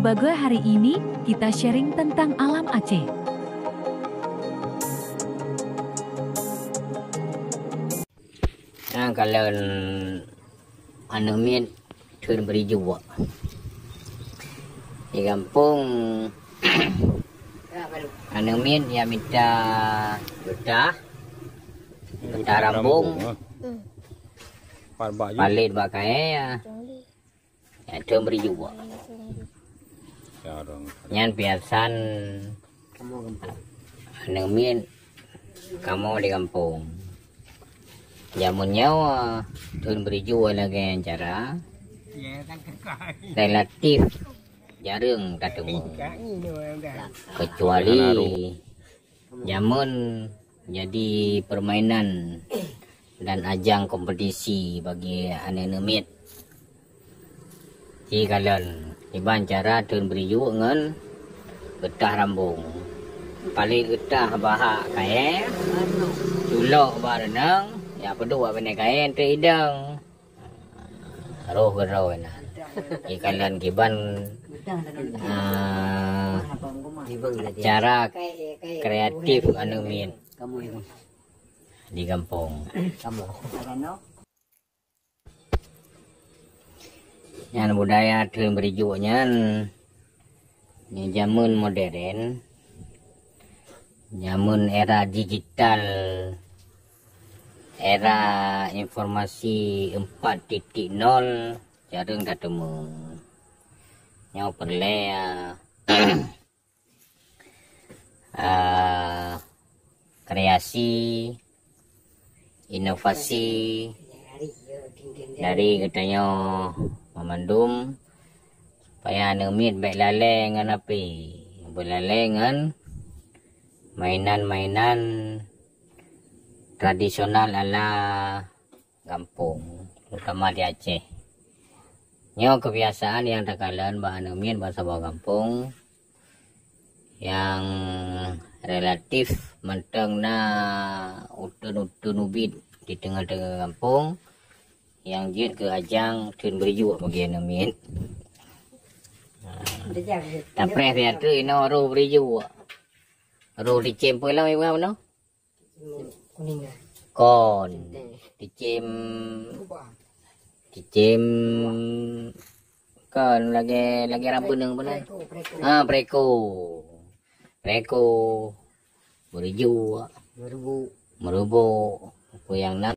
Bagoy, hari ini kita sharing tentang alam Aceh. Nah, kalau anu min turun beri juga di kampung anu min ya minta getah rambung palit pakai ya turun beri juga nyan biasan anu min kamu di kampung jamunnya turun beri juga lagi cara relatif jarang ketemu, kecuali jamun jadi permainan dan ajang kompetisi bagi anak-anak mit. Jadi kalian iban cara turun beri juga ngan getah rambung, paling getah bahak kaya, culok barenang, ya kedua benar kaya ente idang, roh gerau na. Ikalan kiban cara kreatif anu min di kampung. Yang budaya turun beri juga ini zaman modern, zaman era digital, era informasi 4.0 jarang ketemu. Yang perle kreasi, inovasi dari katanya memandum supaya nemit baik laleng ngan api, belalengan mainan-mainan tradisional ala kampung, terutama di Aceh. Nyo kebiasaan yang terkalan bahan min bahasa bawah kampung yang relatif menteng na utun ubit di tengah-tengah kampung yang jid ke ajang turun beri juga bagi min. Tapi dia tu ino ro beri juga. Ro dicem pula memang no? Kon dicem kan lagi rampuneng benar. Preko beriju merubu yang nak